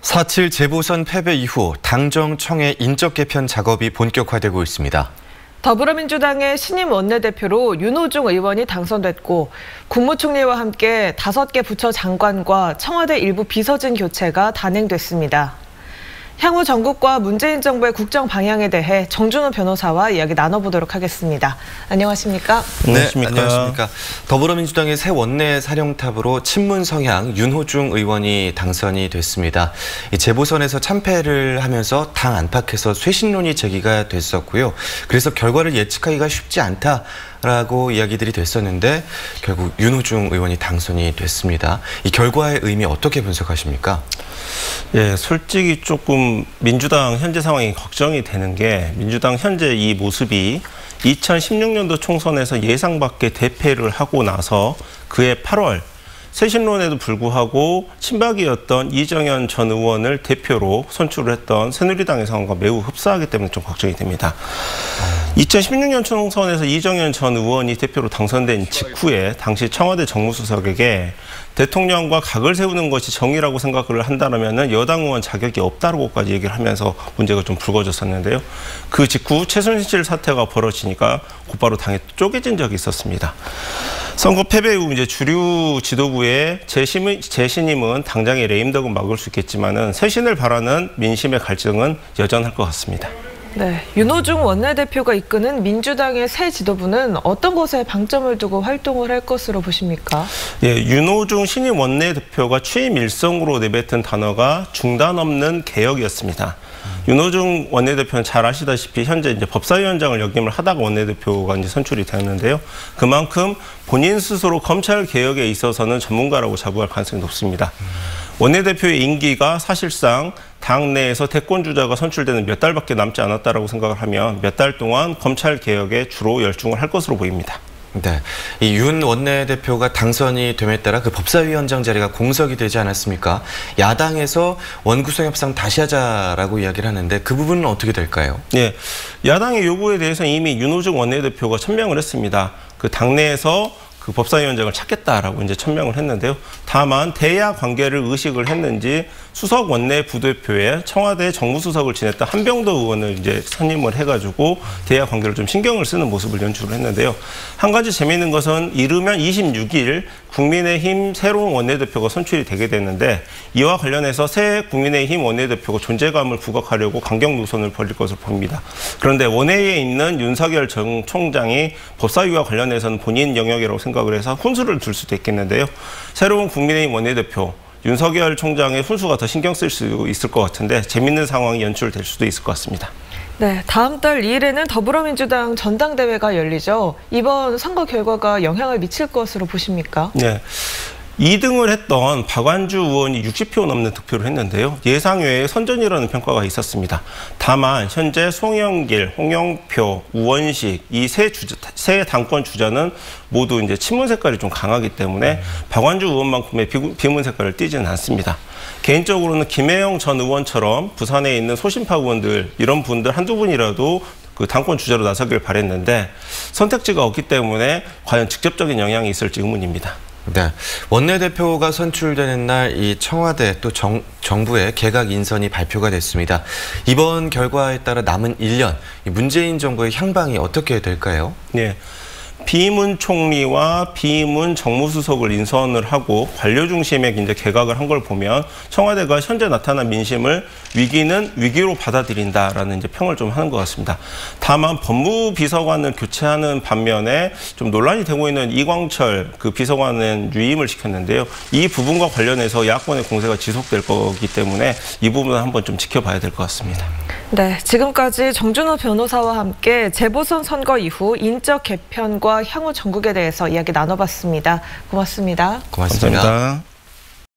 사.7 재보선 패배 이후 당정청의 인적 개편 작업이 본격화되고 있습니다. 더불어민주당의 신임 원내대표로 윤호중 의원이 당선됐고 국무총리와 함께 5개 부처 장관과 청와대 일부 비서진 교체가 단행됐습니다. 향후 전국과 문재인 정부의 국정 방향에 대해 정준호 변호사와 이야기 나눠보도록 하겠습니다. 안녕하십니까? 네, 안녕하십니까. 더불어민주당의 새 원내 사령탑으로 친문 성향 윤호중 의원이 당선이 됐습니다. 재보선에서 참패를 하면서 당 안팎에서 쇄신론이 제기가 됐었고요. 그래서 결과를 예측하기가 쉽지 않다라고 이야기들이 됐었는데 결국 윤호중 의원이 당선이 됐습니다. 이 결과의 의미 어떻게 분석하십니까? 예, 솔직히 조금 민주당 현재 상황이 걱정이 되는 게 민주당 현재 이 모습이 2016년도 총선에서 예상 밖의 대패를 하고 나서 그해 8월 쇄신론에도 불구하고 친박이었던 이정현 전 의원을 대표로 선출을 했던 새누리당의 상황과 매우 흡사하기 때문에 좀 걱정이 됩니다. 2016년 총선에서 이정현 전 의원이 대표로 당선된 직후에 당시 청와대 정무수석에게 대통령과 각을 세우는 것이 정의라고 생각을 한다면 여당 의원 자격이 없다고까지 얘기를 하면서 문제가 좀 불거졌었는데요. 그 직후 최순실 사태가 벌어지니까 곧바로 당에 쪼개진 적이 있었습니다. 선거 패배 후 이제 주류 지도부의 재신임은 당장의 레임덕은 막을 수 있겠지만은 쇄신을 바라는 민심의 갈증은 여전할 것 같습니다. 네, 윤호중 원내대표가 이끄는 민주당의 새 지도부는 어떤 것에 방점을 두고 활동을 할 것으로 보십니까? 예, 윤호중 신임 원내대표가 취임 일성으로 내뱉은 단어가 중단 없는 개혁이었습니다. 윤호중 원내대표는 잘 아시다시피 현재 이제 법사위원장을 역임을 하다가 원내대표가 이제 선출이 되었는데요. 그만큼 본인 스스로 검찰 개혁에 있어서는 전문가라고 자부할 가능성이 높습니다. 원내대표의 임기가 사실상 당 내에서 대권 주자가 선출되는 몇 달밖에 남지 않았다라고 생각을 하면 몇 달 동안 검찰 개혁에 주로 열중을 할 것으로 보입니다. 네, 이 윤 원내대표가 당선이 됨에 따라 그 법사위원장 자리가 공석이 되지 않았습니까? 야당에서 원구성 협상 다시 하자라고 이야기를 하는데 그 부분은 어떻게 될까요? 네, 야당의 요구에 대해서 이미 윤호중 원내대표가 천명을 했습니다. 그 당내에서 그 법사위원장을 찾겠다라고 이제 천명을 했는데요. 다만 대야 관계를 의식을 했는지 수석 원내 부대표에 청와대 정무수석을 지냈던 한병더 의원을 이제 선임을 해가지고 대야 관계를 좀 신경을 쓰는 모습을 연출을 했는데요. 한 가지 재미있는 것은 이르면 26일 국민의힘 새로운 원내대표가 선출이 되게 됐는데 이와 관련해서 새 국민의힘 원내대표가 존재감을 부각하려고 강경 노선을 벌일 것으로 보입니다. 그런데 원외에 있는 윤석열 전 총장이 법사위와 관련해서는 본인 영역이라고 생각을 해서 훈수를 둘 수도 있겠는데요. 새로운 국민의힘 원내대표 윤석열 총장의 훈수가 더 신경 쓸 수 있을 것 같은데 재밌는 상황이 연출될 수도 있을 것 같습니다. 네, 다음 달 2일에는 더불어민주당 전당대회가 열리죠. 이번 선거 결과가 영향을 미칠 것으로 보십니까? 네. 2등을 했던 박완주 의원이 60표 넘는 득표를 했는데요. 예상 외의 선전이라는 평가가 있었습니다. 다만 현재 송영길, 홍영표, 우원식 이 세 당권 주자는 모두 이제 친문 색깔이 좀 강하기 때문에 박완주 의원만큼의 비문 색깔을 띠지는 않습니다. 개인적으로는 김혜영 전 의원처럼 부산에 있는 소신파 의원들 이런 분들 한두 분이라도 그 당권 주자로 나서길 바랬는데 선택지가 없기 때문에 과연 직접적인 영향이 있을지 의문입니다. 네, 원내대표가 선출되는 날 이 청와대 또 정부의 개각 인선이 발표가 됐습니다. 이번 결과에 따라 남은 1년 문재인 정부의 향방이 어떻게 될까요? 네. 비문 총리와 비문 정무수석을 인선을 하고 관료 중심의 이제 개각을 한 걸 보면 청와대가 현재 나타난 민심을 위기는 위기로 받아들인다라는 이제 평을 좀 하는 것 같습니다. 다만 법무비서관을 교체하는 반면에 좀 논란이 되고 있는 이광철 그 비서관은 유임을 시켰는데요. 이 부분과 관련해서 야권의 공세가 지속될 거기 때문에 이 부분은 한번 좀 지켜봐야 될 것 같습니다. 네, 지금까지 정준호 변호사와 함께 재보선 선거 이후 인적 개편과 향후 전국에 대해서 이야기 나눠봤습니다. 고맙습니다. 고맙습니다. 감사합니다.